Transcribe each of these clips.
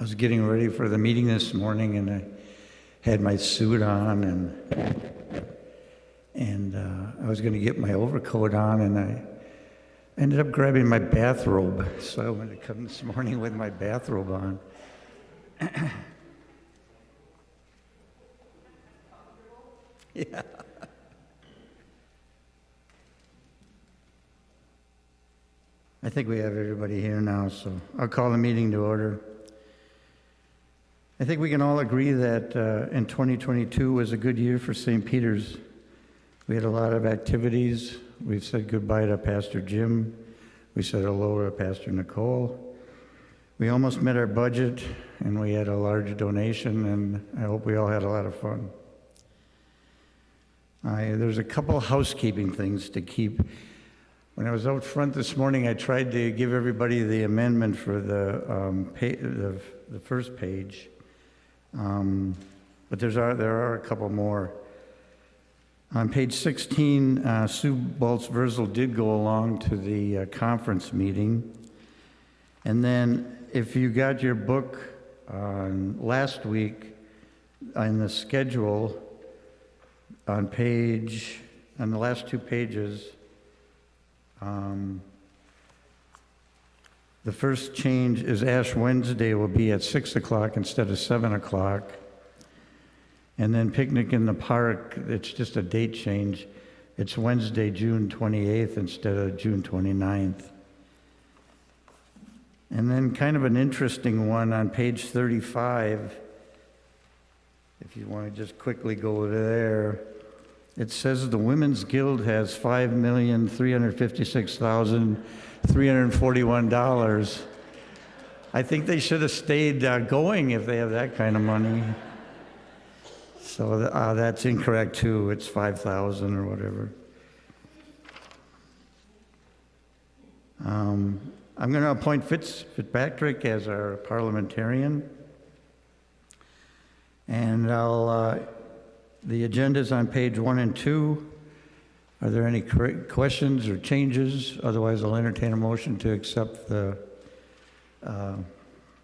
I was getting ready for the meeting this morning, and I had my suit on, and I was going to get my overcoat on, and I ended up grabbing my bathrobe. So I wanted to come this morning with my bathrobe on. Yeah. I think we have everybody here now, so I'll call the meeting to order. I think we can all agree that in 2022 was a good year for St. Peter's. We had a lot of activities. We've said goodbye to Pastor Jim. We said hello to Pastor Nicole. We almost met our budget, and we had a large donation, and I hope we all had a lot of fun. There's a couple housekeeping things to keep. When I was out front this morning, I tried to give everybody the amendment for the first page, but there are a couple more. On page 16, Sue Baltz-Verzel did go along to the conference meeting. And then if you got your book last week in the schedule, on the last two pages, the first change is Ash Wednesday will be at 6 o'clock instead of 7 o'clock. And then picnic in the park, it's just a date change. It's Wednesday, June 28th instead of June 29th. And then kind of an interesting one on page 35, if you want to just quickly go there. It says the Women's Guild has $5,356,341. I think they should have stayed going if they have that kind of money. So that's incorrect too. It's 5,000 or whatever. I'm going to appoint Fitzpatrick as our parliamentarian. And the agenda's on page 1 and 2. Are there any questions or changes? Otherwise, I'll entertain a motion to accept the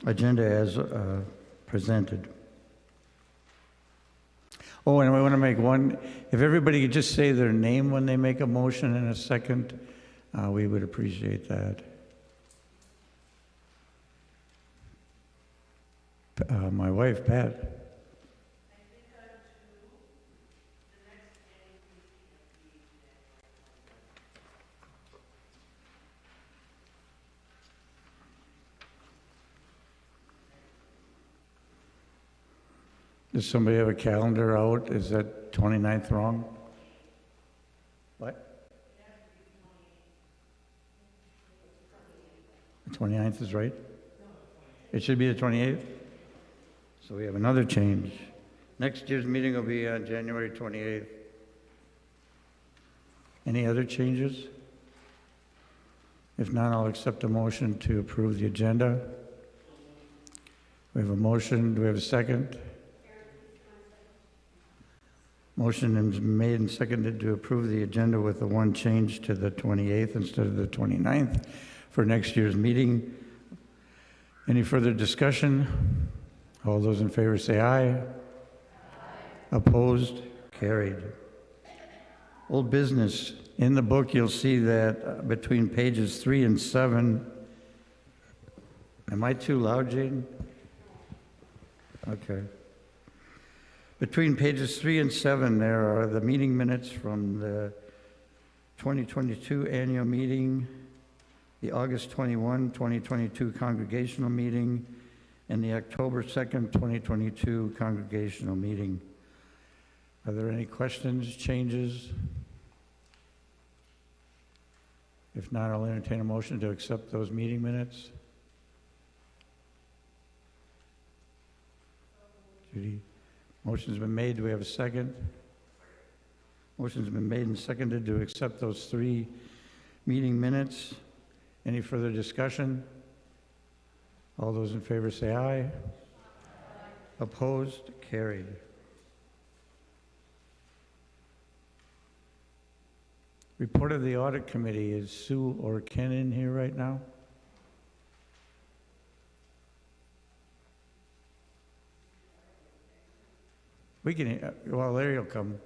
agenda as presented. Oh, and I want to make one. If everybody could just say their name when they make a motion in a second, we would appreciate that. My wife, Pat. Does somebody have a calendar out? Is that 29th wrong? What? The 29th is right? It should be the 28th? So we have another change. Next year's meeting will be on January 28th. Any other changes? If not, I'll accept a motion to approve the agenda. We have a motion. Do we have a second? Motion is made and seconded to approve the agenda with the one change to the 28th instead of the 29th for next year's meeting. Any further discussion? All those in favor say aye. Aye. Opposed? Carried. Old business. In the book, you'll see that between pages 3 and 7. Am I too loud, Jaden? Okay. Between pages 3 and 7, there are the meeting minutes from the 2022 annual meeting, the August 21, 2022 congregational meeting, and the October 2nd, 2022 congregational meeting. Are there any questions, changes? If not, I'll entertain a motion to accept those meeting minutes. Judy? Motion's been made. Do we have a second? Motion's been made and seconded to accept those 3 meeting minutes. Any further discussion? All those in favor say aye. Aye. Opposed? Carried. Report of the Audit Committee. Is Sue or Ken in here right now? We can, well, Larry will come.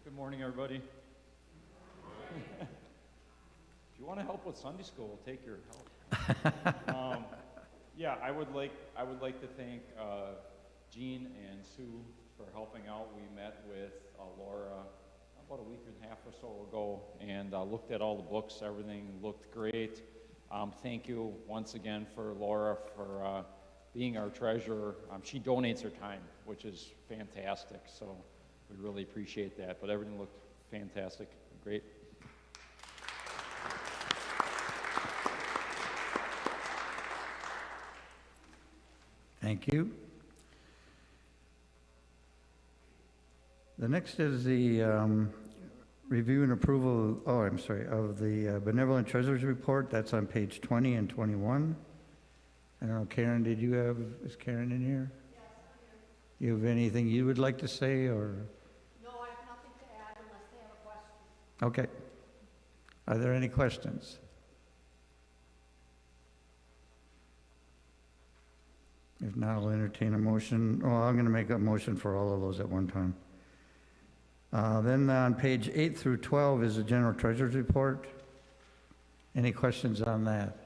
Good morning, everybody. If you want to help with Sunday school, we'll take your help. Yeah, I would like to thank Jean and Sue for helping out. We met with Laura about a week and a half or so ago and looked at all the books. Everything looked great. Thank you once again for Laura for being our treasurer. She donates her time, which is fantastic. So we really appreciate that. But everything looked fantastic, great. Thank you. The next is the review and approval, of the Benevolent Treasurers Report. That's on page 20 and 21. I don't know, Karen, is Karen in here? Yes, I'm here. You have anything you would like to say, or? No, I have nothing to add unless they have a question. Okay. Are there any questions? If not, I'll entertain a motion. Well, I'm going to make a motion for all of those at one time. Then on page 8 through 12 is the General Treasurer's Report. Any questions on that?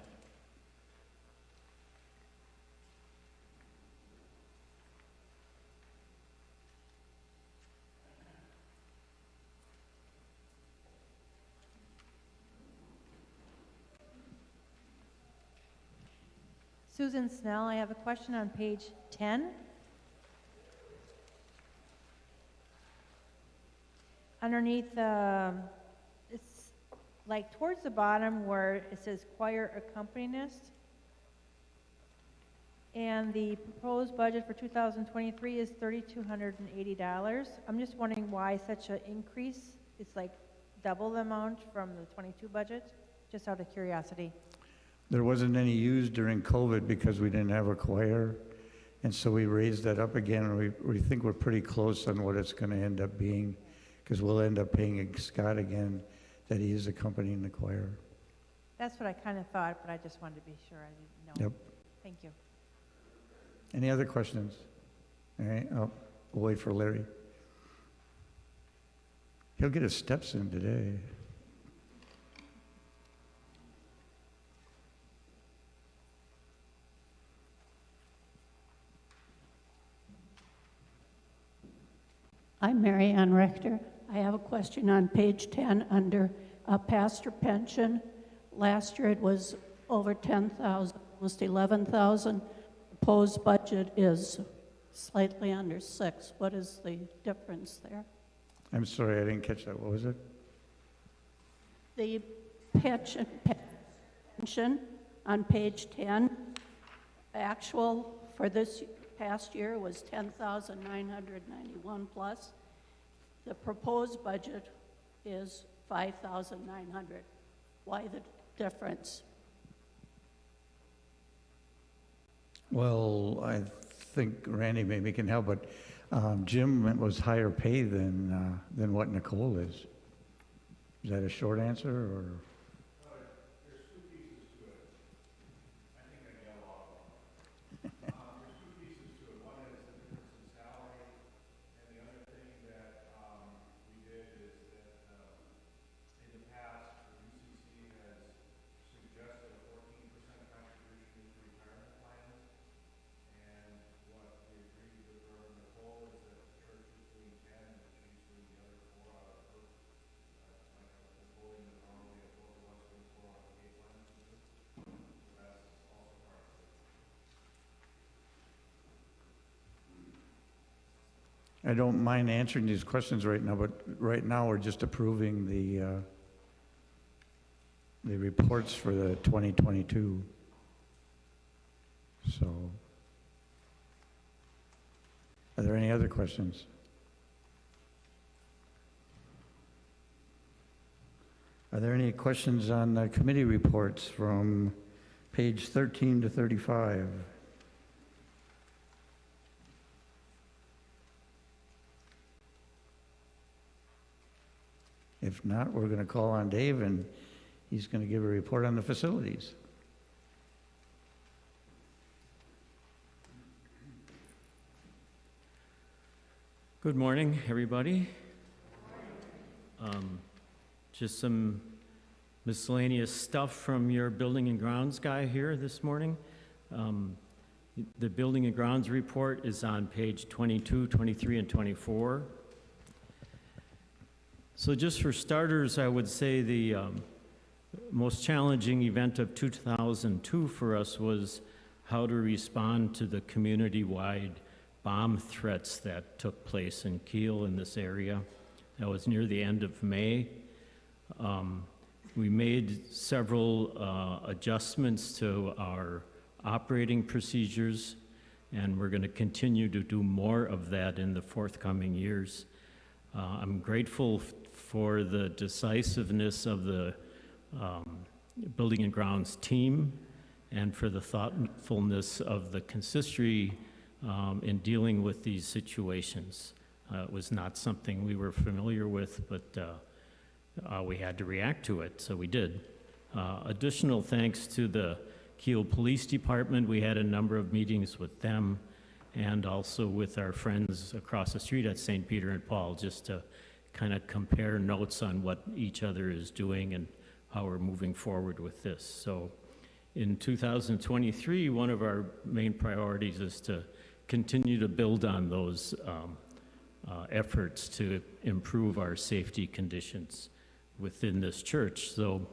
Susan Snell, I have a question on page 10. Underneath, it's like towards the bottom where it says choir accompanist. And the proposed budget for 2023 is $3,280. I'm just wondering why such an increase. It's like double the amount from the 22 budget, just out of curiosity. There wasn't any used during COVID because we didn't have a choir, and so we raised that up again, and we think we're pretty close on what it's going to end up being, because we'll end up paying Scott again that he is accompanying the choir. That's what I kind of thought, but I just wanted to be sure. I didn't know. Yep. Thank you. Any other questions? All right, we'll wait for Larry. He'll get his steps in today. I'm Mary Ann Rector. I have a question on page 10 under pastor pension. Last year it was over 10,000, almost 11,000. Proposed budget is slightly under 6. What is the difference there? I'm sorry, I didn't catch that. What was it? The pension on page 10, actual for this past year was 10,991 plus. The proposed budget is 5,900. Why the difference? Well, I think Randy maybe can help, but Jim was higher pay than what Nicole is. Is that a short answer, or? There's two pieces to it. I think I got off. There's two pieces to it. One is the difference in salary, and the other thing that we did is that in the past, the U.C.C. has suggested a 14% contribution to retirement plans, and what we agreed with her and Nicole is that the church is doing 10 and she's doing the other 4 out of her. Like Nicole and normally a 4 of us doing 4 out of 8 plans. So that's also part of it. I don't mind answering these questions right now, but right now we're just approving the reports for the 2022. So, are there any other questions? Are there any questions on the committee reports from page 13 to 35? If not, we're going to call on Dave, and he's going to give a report on the facilities. Good morning, everybody. Just some miscellaneous stuff from your building and grounds guy here this morning. The building and grounds report is on page 22, 23, and 24. So just for starters, I would say the most challenging event of 2002 for us was how to respond to the community-wide bomb threats that took place in Kiel in this area. That was near the end of May. We made several adjustments to our operating procedures, and we're going to continue to do more of that in the forthcoming years. I'm grateful for the decisiveness of the Building and Grounds team and for the thoughtfulness of the consistory in dealing with these situations. It was not something we were familiar with, but we had to react to it, so we did. Additional thanks to the Kiel Police Department. We had a number of meetings with them and also with our friends across the street at St. Peter and Paul, just to kind of compare notes on what each other is doing and how we're moving forward with this. So in 2023, one of our main priorities is to continue to build on those efforts to improve our safety conditions within this church. So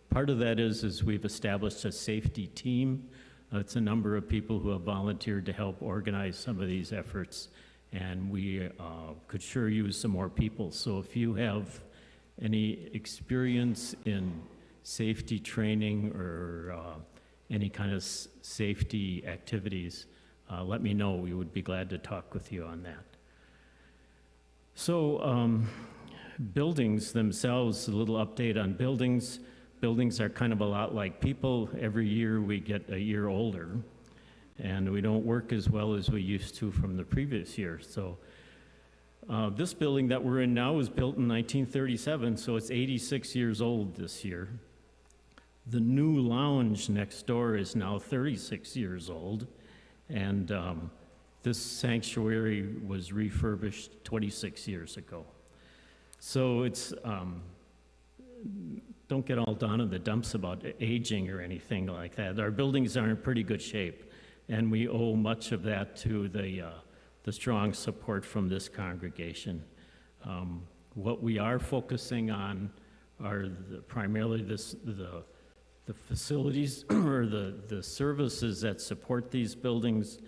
part of that is we've established a safety team. It's a number of people who have volunteered to help organize some of these efforts, and we could sure use some more people. So if you have any experience in safety training or any kind of safety activities, let me know. We would be glad to talk with you on that. So buildings themselves, a little update on buildings. Buildings are kind of a lot like people. Every year we get a year older, and we don't work as well as we used to from the previous year. So this building that we're in now was built in 1937, so it's 86 years old this year. The new lounge next door is now 36 years old, and this sanctuary was refurbished 26 years ago. So it's, don't get all down in the dumps about aging or anything like that. Our buildings are in pretty good shape, and we owe much of that to the strong support from this congregation. What we are focusing on are primarily the facilities or the services that support these buildings,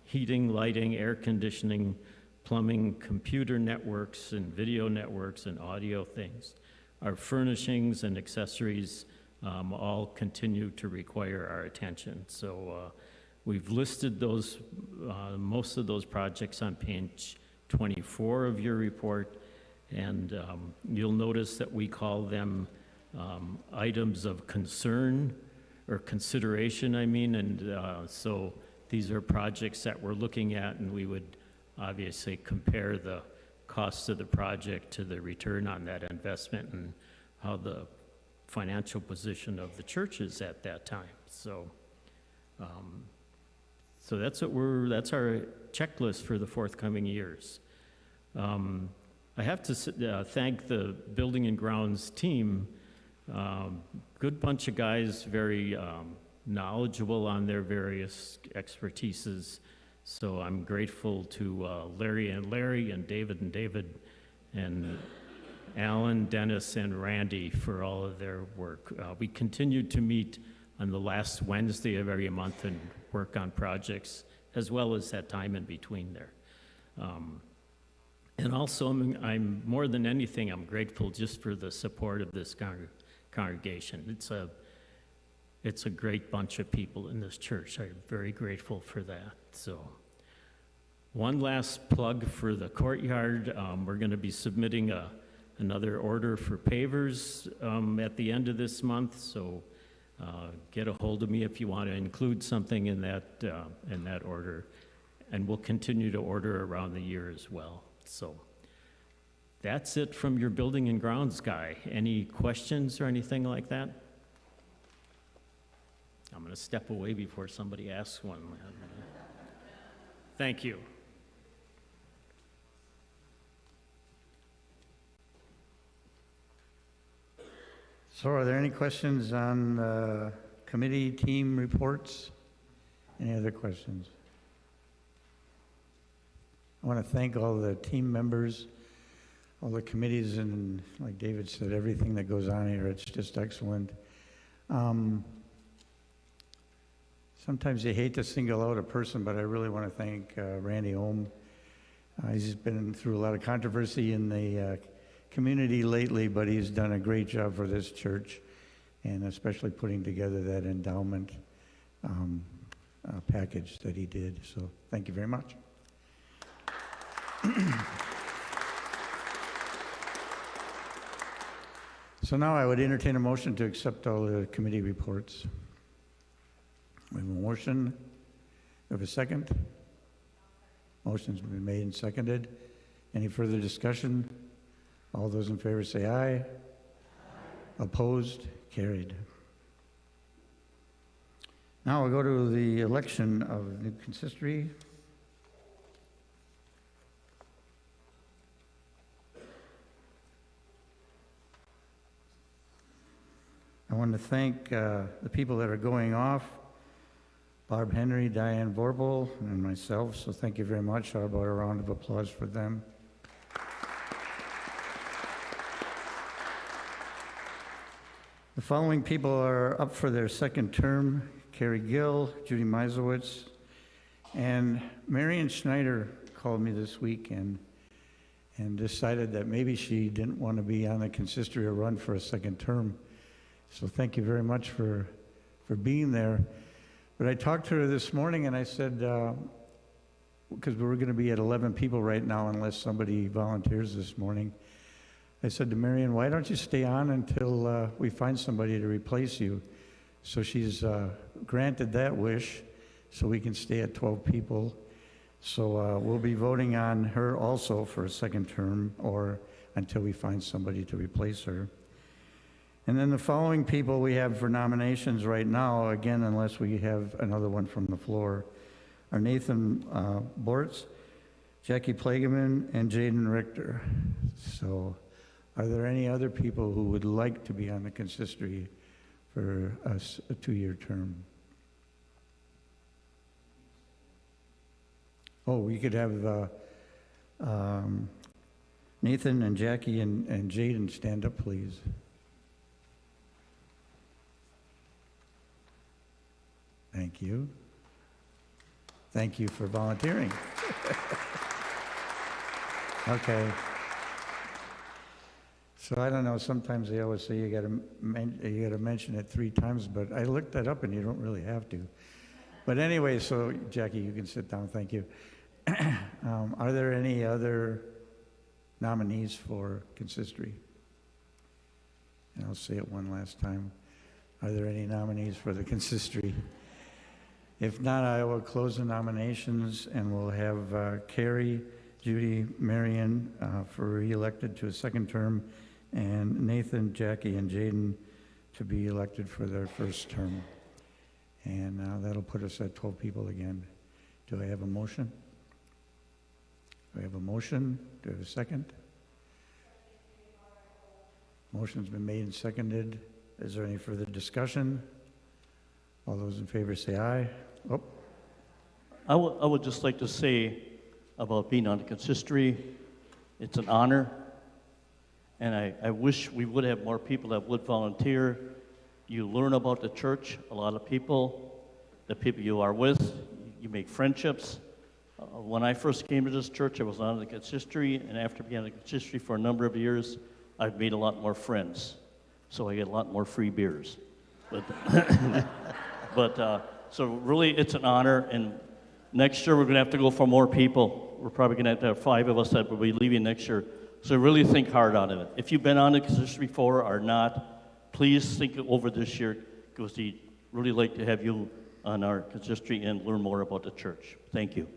heating, lighting, air conditioning, plumbing, computer networks and video networks and audio things. Our furnishings and accessories all continue to require our attention. So we've listed those, most of those projects on page 24 of your report, and you'll notice that we call them items of concern or consideration, and so these are projects that we're looking at, and we would obviously compare the cost of the project to the return on that investment and how the financial position of the church is at that time. So so that's that's our checklist for the forthcoming years. I have to thank the Building and Grounds team. Good bunch of guys, very knowledgeable on their various expertises. So I'm grateful to Larry and David, and Alan, Dennis, and Randy for all of their work. We continue to meet on the last Wednesday of every month and work on projects, as well as that time in between there. And also, I'm more than anything, I'm grateful just for the support of this congregation. It's a great bunch of people in this church. I'm very grateful for that. So one last plug for the courtyard. We're going to be submitting another order for pavers at the end of this month. So get a hold of me if you want to include something in that order. And we'll continue to order around the year as well. So That's it from your building and grounds guy. Any questions or anything like that? I'm going to step away before somebody asks one. Thank you. So are there any questions on committee team reports? Any other questions? I want to thank all the team members, all the committees, and like David said, everything that goes on here, it's just excellent. Sometimes you hate to single out a person, but I really want to thank Randy Ohm. He's been through a lot of controversy in the community lately, but he's done a great job for this church, and especially putting together that endowment package that he did. So thank you very much. So now I would entertain a motion to accept all the committee reports. We have a motion. We have a second. Motion's been made and seconded. Any further discussion? All those in favor say aye. Aye. Opposed? Carried. Now we'll go to the election of new consistory. I want to thank the people that are going off, Barb Henry, Diane Vorbel, and myself, so thank you very much. How about a round of applause for them? The following people are up for their second term: Carrie Gill, Judy Meisowitz, and Marion Schneider called me this week and decided that maybe she didn't want to be on the consistory or run for a second term. So thank you very much for being there. But I talked to her this morning and I said, because we're going to be at 11 people right now unless somebody volunteers this morning, I said to Marion, why don't you stay on until we find somebody to replace you? So she's granted that wish, so we can stay at 12 people. So we'll be voting on her also for a second term, or until we find somebody to replace her. And then the following people we have for nominations right now, again, unless we have another one from the floor, are Nathan Bortz, Jackie Plageman, and Jaden Richter. So are there any other people who would like to be on the consistory for a 2-year term? Oh, we could have Nathan and Jackie and Jaden stand up, please. Thank you. Thank you for volunteering. Okay. So I don't know, sometimes they always say you gotta mention it 3 times, but I looked that up and you don't really have to. But anyway, so Jackie, you can sit down, thank you. Are there any other nominees for consistory? And I'll say it one last time. Are there any nominees for the consistory? If not, I will close the nominations and we'll have Carrie, Judy, Marion for re-elected to a second term, and Nathan, Jackie, and Jaden to be elected for their first term. And that'll put us at 12 people again. Do I have a motion? Do I have a motion? Do I have a second? Motion's been made and seconded. Is there any further discussion? All those in favor say aye. Oh. I would just like to say about being on the consistory, it's an honor, and I wish we would have more people that would volunteer. You learn about the church, a lot of people, the people you are with, you make friendships. When I first came to this church, I was on the consistory, and after being on the consistory for a number of years, I've made a lot more friends, so I get a lot more free beers. But so really, it's an honor, and next year we're going to have to go for more people. We're probably going to have 5 of us that will be leaving next year. So really think hard on it. If you've been on the consistory before or not, please think over this year, because we'd really like to have you on our consistory and learn more about the church. Thank you.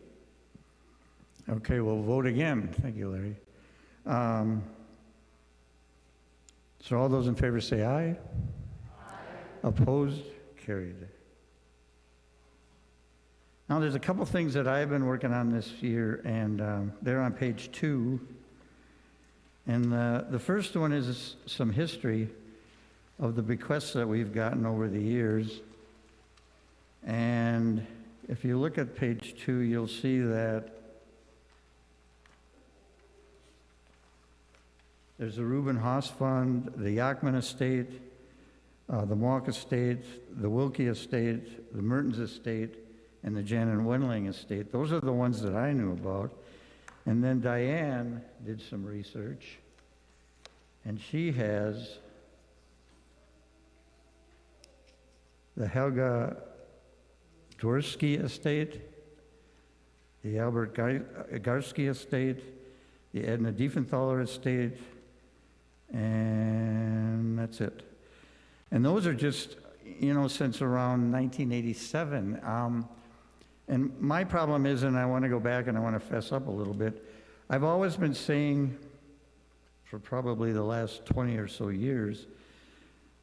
Okay, we'll vote again. Thank you, Larry. So all those in favor say aye. Opposed? Carried. Now, there's a couple things that I've been working on this year, and they're on page 2. And the first one is some history of the bequests that we've gotten over the years. And if you look at page 2, you'll see that there's the Reuben Haas Fund, the Yachman Estate, the Moak Estate, the Wilkie Estate, the Mertens Estate, and the Jan and Wendling Estate. Those are the ones that I knew about. And then Diane did some research, and she has the Helga Dworsky Estate, the Albert Garsky Estate, the Edna Diefenthaler Estate, and that's it. And those are just, since around 1987. And my problem is, and I want to go back and I want to fess up a little bit, I've always been saying for probably the last 20 or so years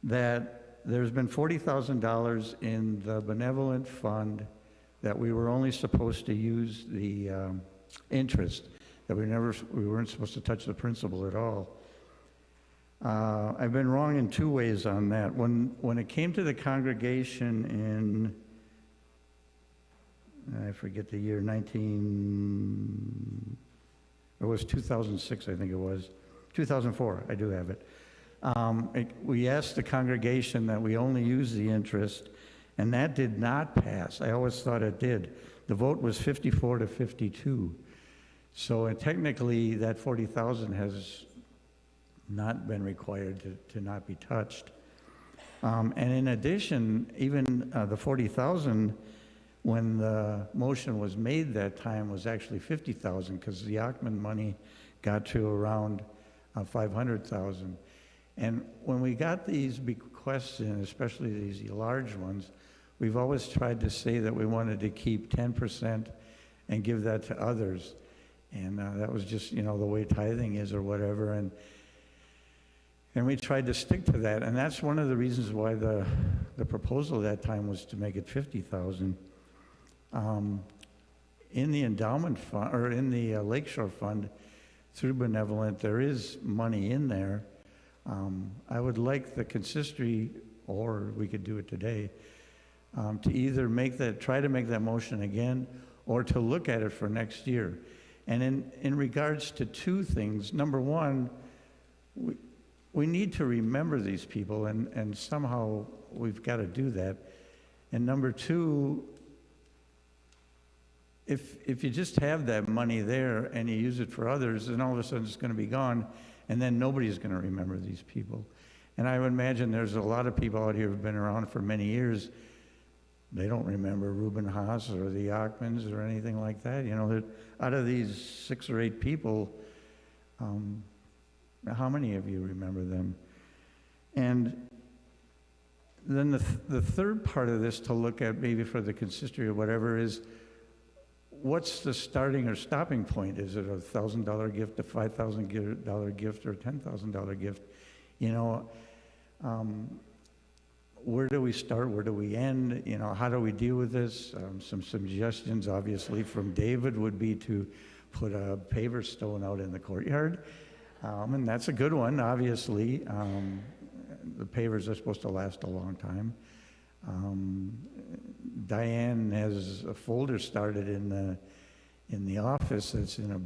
that there's been $40,000 in the benevolent fund that we were only supposed to use the interest, that we weren't supposed to touch the principal at all. I've been wrong in 2 ways on that. When it came to the congregation in, I forget the year, it was 2006, I think it was. 2004, I do have it. We asked the congregation that we only use the interest, and that did not pass. I always thought it did. The vote was 54 to 52. So technically, that 40,000 has not been required to not be touched. And in addition, even the 40,000, when the motion was made that time, was actually 50,000 because the Yachman money got to around 500,000. And when we got these bequests in, especially these large ones, we've always tried to say that we wanted to keep 10% and give that to others. And that was just, the way tithing is or whatever. And we tried to stick to that. And that's one of the reasons why the proposal at that time was to make it 50,000. In the endowment fund, or in the Lakeshore Fund, through Benevolent, there is money in there. I would like the consistory, or we could do it today, to either try to make that motion again, or to look at it for next year. And in regards to 2 things, number one, we need to remember these people, and somehow we've got to do that. And number 2, if you just have that money there and you use it for others, then all of a sudden it's going to be gone, and then nobody's going to remember these people. And I would imagine there's a lot of people out here who've been around for many years. They don't remember Reuben Haas or the Yachmans or anything like that. Out of these 6 or 8 people, how many of you remember them? And then the third part of this to look at, maybe for the consistory or whatever, is what's the starting or stopping point? Is it a $1,000 gift, a $5,000 gift, or a $10,000 gift? Where do we start? Where do we end? How do we deal with this? Some suggestions, obviously, from David would be to put a paver stone out in the courtyard. And that's a good one, obviously. The pavers are supposed to last a long time. Diane has a folder started in the office that's in a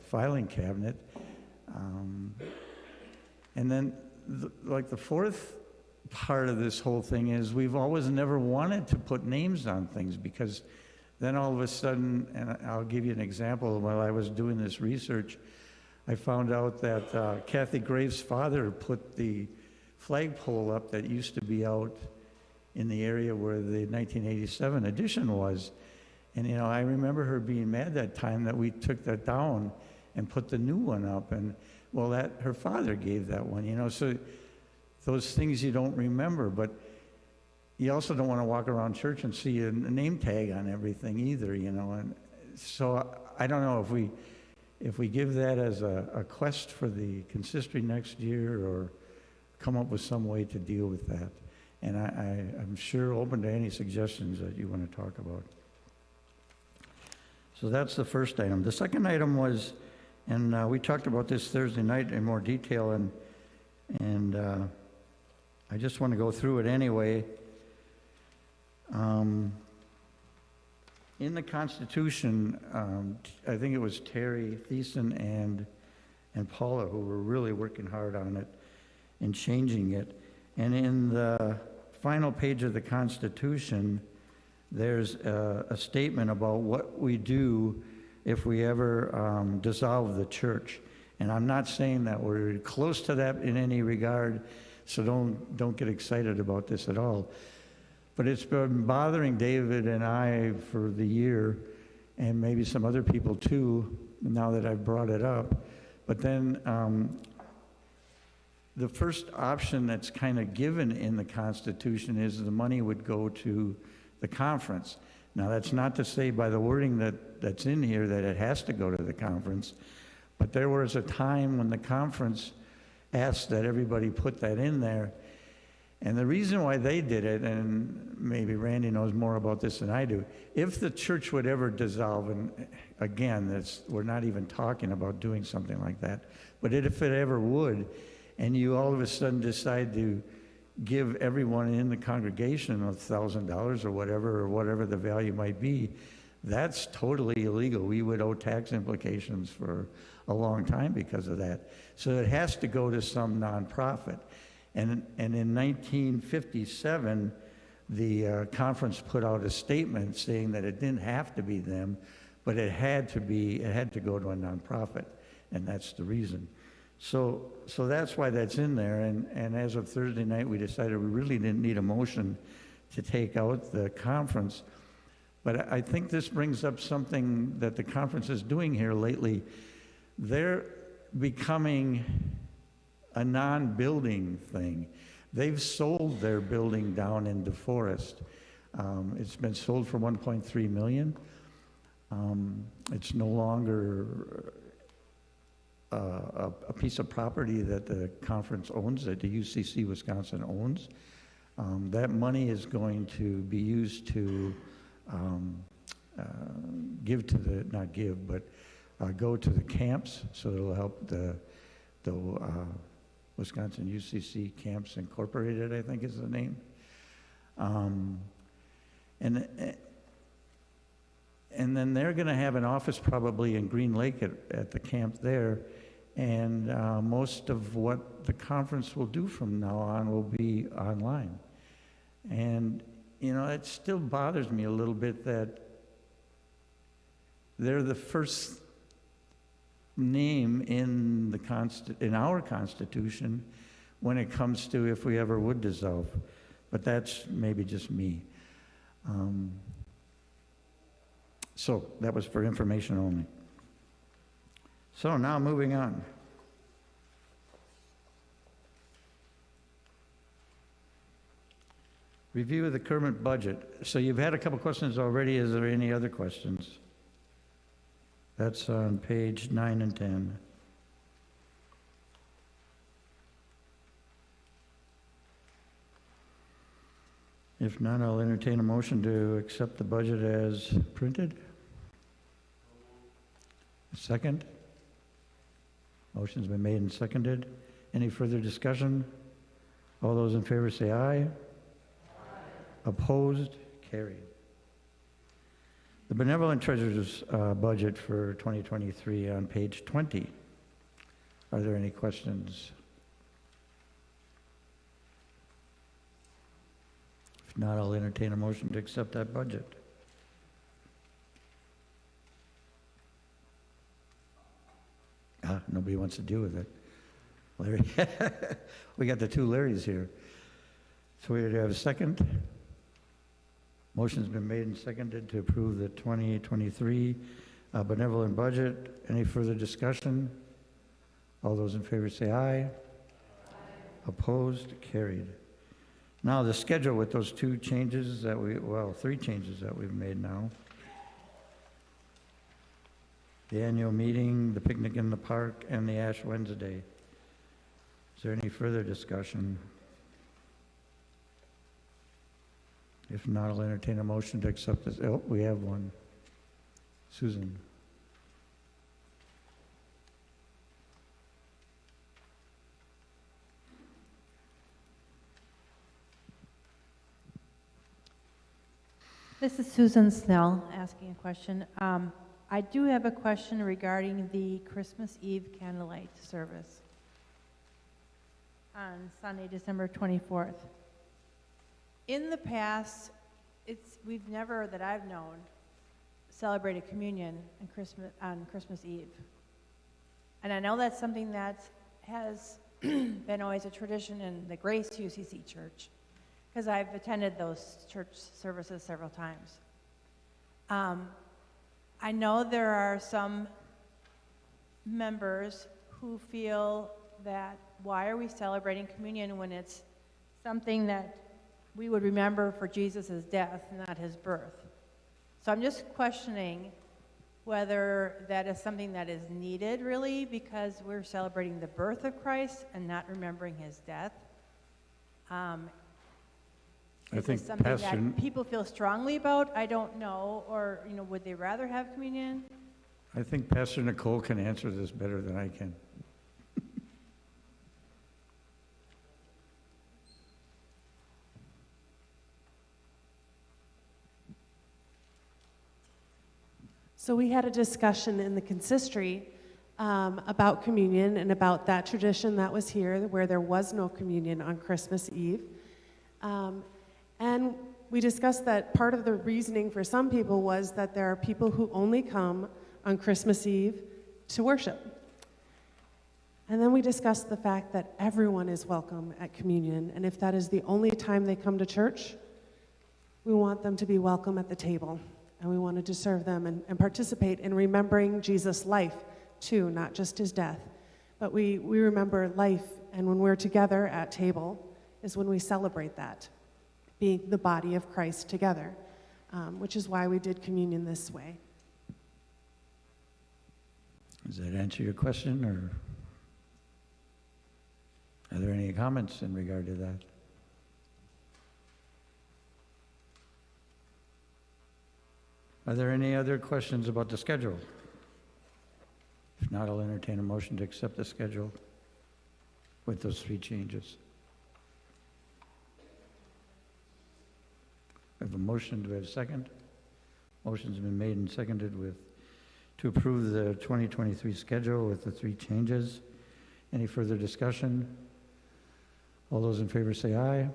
filing cabinet. And then, the fourth part of this whole thing is we've always never wanted to put names on things, because then all of a sudden, and I'll give you an example, while I was doing this research, I found out that Kathy Graves' father put the flagpole up that used to be out in the area where the 1987 edition was. And, I remember her being mad that time that we took that down and put the new one up. And, well, her father gave that one, so those things you don't remember. But you also don't want to walk around church and see a name tag on everything either, And so I don't know if we give that as a quest for the consistory next year, or come up with some way to deal with that. And I'm sure open to any suggestions that you want to talk about. So that's the first item. The second item was, and we talked about this Thursday night in more detail, and I just want to go through it anyway. In the Constitution, I think it was Terry Thiessen and Paula who were really working hard on it and changing it. And in the final page of the Constitution, there's a statement about what we do if we ever dissolve the church. And I'm not saying that we're close to that in any regard, so don't get excited about this at all. But it's been bothering David and I for the year, and maybe some other people too, now that I've brought it up. But then the first option that's kind of given in the Constitution is the money would go to the conference. Now, that's not to say by the wording that's in here that it has to go to the conference, but there was a time when the conference asked that everybody put that in there. And the reason why they did it, and maybe Randy knows more about this than I do, if the church would ever dissolve, and again, we're not even talking about doing something like that, but if it ever would, and you all of a sudden decide to give everyone in the congregation $1,000 or whatever the value might be, that's totally illegal. We would owe tax implications for a long time because of that. So it has to go to some nonprofit. And in 1957, the conference put out a statement saying that it didn't have to be them, but it had to go to a nonprofit, and that's the reason. So that's why that's in there, and as of Thursday night, we decided we really didn't need a motion to take out the conference. But I think this brings up something that the conference is doing here lately. They're becoming a non-building thing. They've sold their building down in DeForest. It's been sold for $1.3 million. It's no longer a piece of property that the conference owns, that the U.C.C. Wisconsin owns. That money is going to be used to go to the camps, so it'll help the Wisconsin U.C.C. Camps Incorporated, I think is the name. And then they're going to have an office probably in Green Lake at the camp there, and most of what the conference will do from now on will be online. And, you know, it still bothers me a little bit that they're the first name in our Constitution when it comes to if we ever would dissolve. But that's maybe just me. So that was for information only. So now moving on. Review of the current budget. So you've had a couple questions already. Is there any other questions? That's on page 9 and 10. If not, I'll entertain a motion to accept the budget as printed. Second? Motion's been made and seconded. Any further discussion? All those in favor say aye. Aye. Opposed? Carried. The benevolent treasurer's budget for 2023 on page 20. Are there any questions? If not, I'll entertain a motion to accept that budget. Nobody wants to deal with it. Larry, we got the two Larrys here. So we have a second. Motion's been made and seconded to approve the 2023 benevolent budget. Any further discussion? All those in favor say aye. Aye. Opposed? Carried. Now the schedule with those two changes that three changes that we've made now. The annual meeting, the picnic in the park, and the Ash Wednesday. Is there any further discussion? If not, I'll entertain a motion to accept this. Oh, we have one. Susan. This is Susan Snell asking a question. I do have a question regarding the Christmas Eve candlelight service on Sunday, December 24th. In the past, we've never, that I've known, celebrated communion on Christmas Eve. And I know that's something that has been always a tradition in the Grace U.C.C. Church, because I've attended those church services several times. I know there are some members who feel that why are we celebrating communion when it's something that we would remember for Jesus' death, not his birth. So I'm just questioning whether that is something that is needed really because we're celebrating the birth of Christ and not remembering his death. I Is think this something Pastor, that people feel strongly about? I don't know. Or, would they rather have communion? I think Pastor Nicole can answer this better than I can. So we had a discussion in the consistory about communion and about that tradition that was here where there was no communion on Christmas Eve. And we discussed that part of the reasoning for some people was that there are people who only come on Christmas Eve to worship. And then we discussed the fact that everyone is welcome at communion, and if that is the only time they come to church, we want them to be welcome at the table, and we wanted to serve them and participate in remembering Jesus' life too, not just his death. But we remember life, and when we're together at table is when we celebrate that, being the body of Christ together, which is why we did communion this way. Does that answer your question, or are there any comments in regard to that? Are there any other questions about the schedule? If not, I'll entertain a motion to accept the schedule with those 3 changes. I have a motion. Do we have a second? Motion's been made and seconded to approve the 2023 schedule with the 3 changes. Any further discussion? All those in favor say aye. Aye.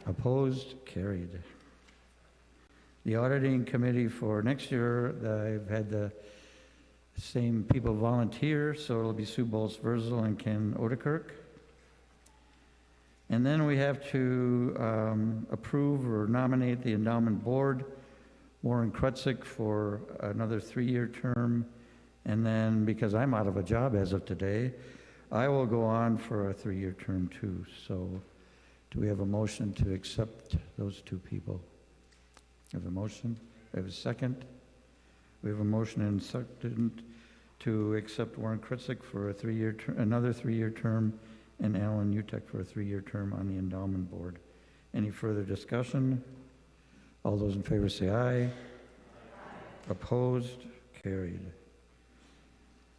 Opposed? Carried. The auditing committee for next year, I've had the same people volunteer, so it'll be Sue Bolz-Verzel and Ken Odekirk. And then we have to approve or nominate the endowment board, Warren Krutzik for another 3-year term. And then, because I'm out of a job as of today, I will go on for a 3-year term too. So do we have a motion to accept those 2 people? We have a motion. We have a second. We have a motion and second to accept Warren Krutzik for another 3-year term, and Alan Utek for a 3-year term on the endowment board. Any further discussion? All those in favor say aye. Aye. Opposed? Carried.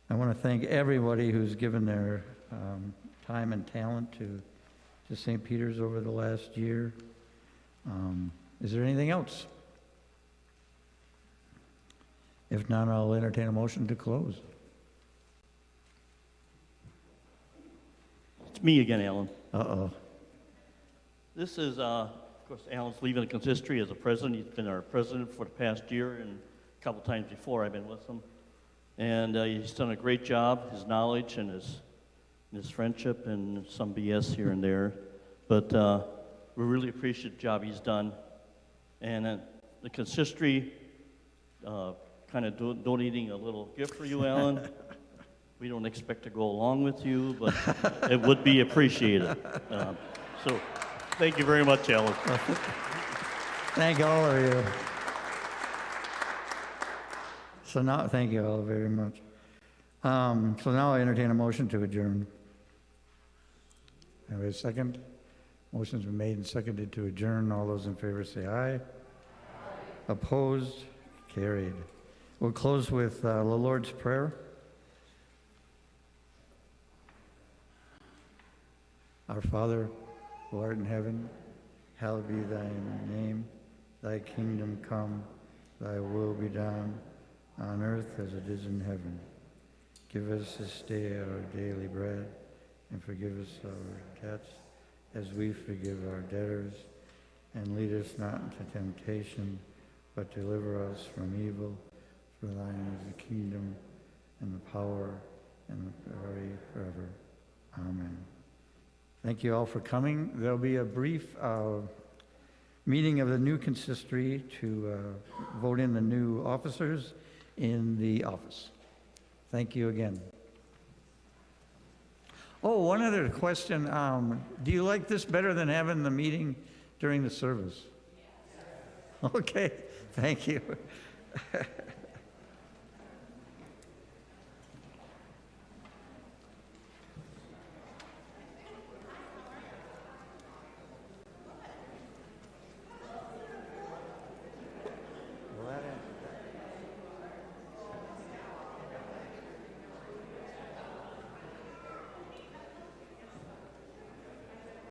I want to thank everybody who's given their time and talent to St. Peter's over the last year. Is there anything else? If not, I'll entertain a motion to close. It's me again, Alan. Uh-oh. This is, of course, Alan's leaving the consistory as a president. He's been our president for the past year, and a couple times before I've been with him. And he's done a great job, his knowledge and his friendship and some BS here and there. But we really appreciate the job he's done. And the consistory kind of donating a little gift for you, Alan. We don't expect to go along with you, but it would be appreciated. So thank you very much, Alan. Thank all of you. So now, thank you all very much. So now I entertain a motion to adjourn. Have a second? Motion's been made and seconded to adjourn. All those in favor say aye. Opposed? Carried. We'll close with the Lord's Prayer. Our Father, who art in heaven, hallowed be thy name. Thy kingdom come, thy will be done, on earth as it is in heaven. Give us this day our daily bread, and forgive us our debts, as we forgive our debtors. And lead us not into temptation, but deliver us from evil. For thine is the kingdom, and the power, and the glory forever. Amen. Thank you all for coming. There'll be a brief meeting of the new consistory to vote in the new officers in the office. Thank you again. Oh, one other question. Do you like this better than having the meeting during the service? Yes. Okay, thank you.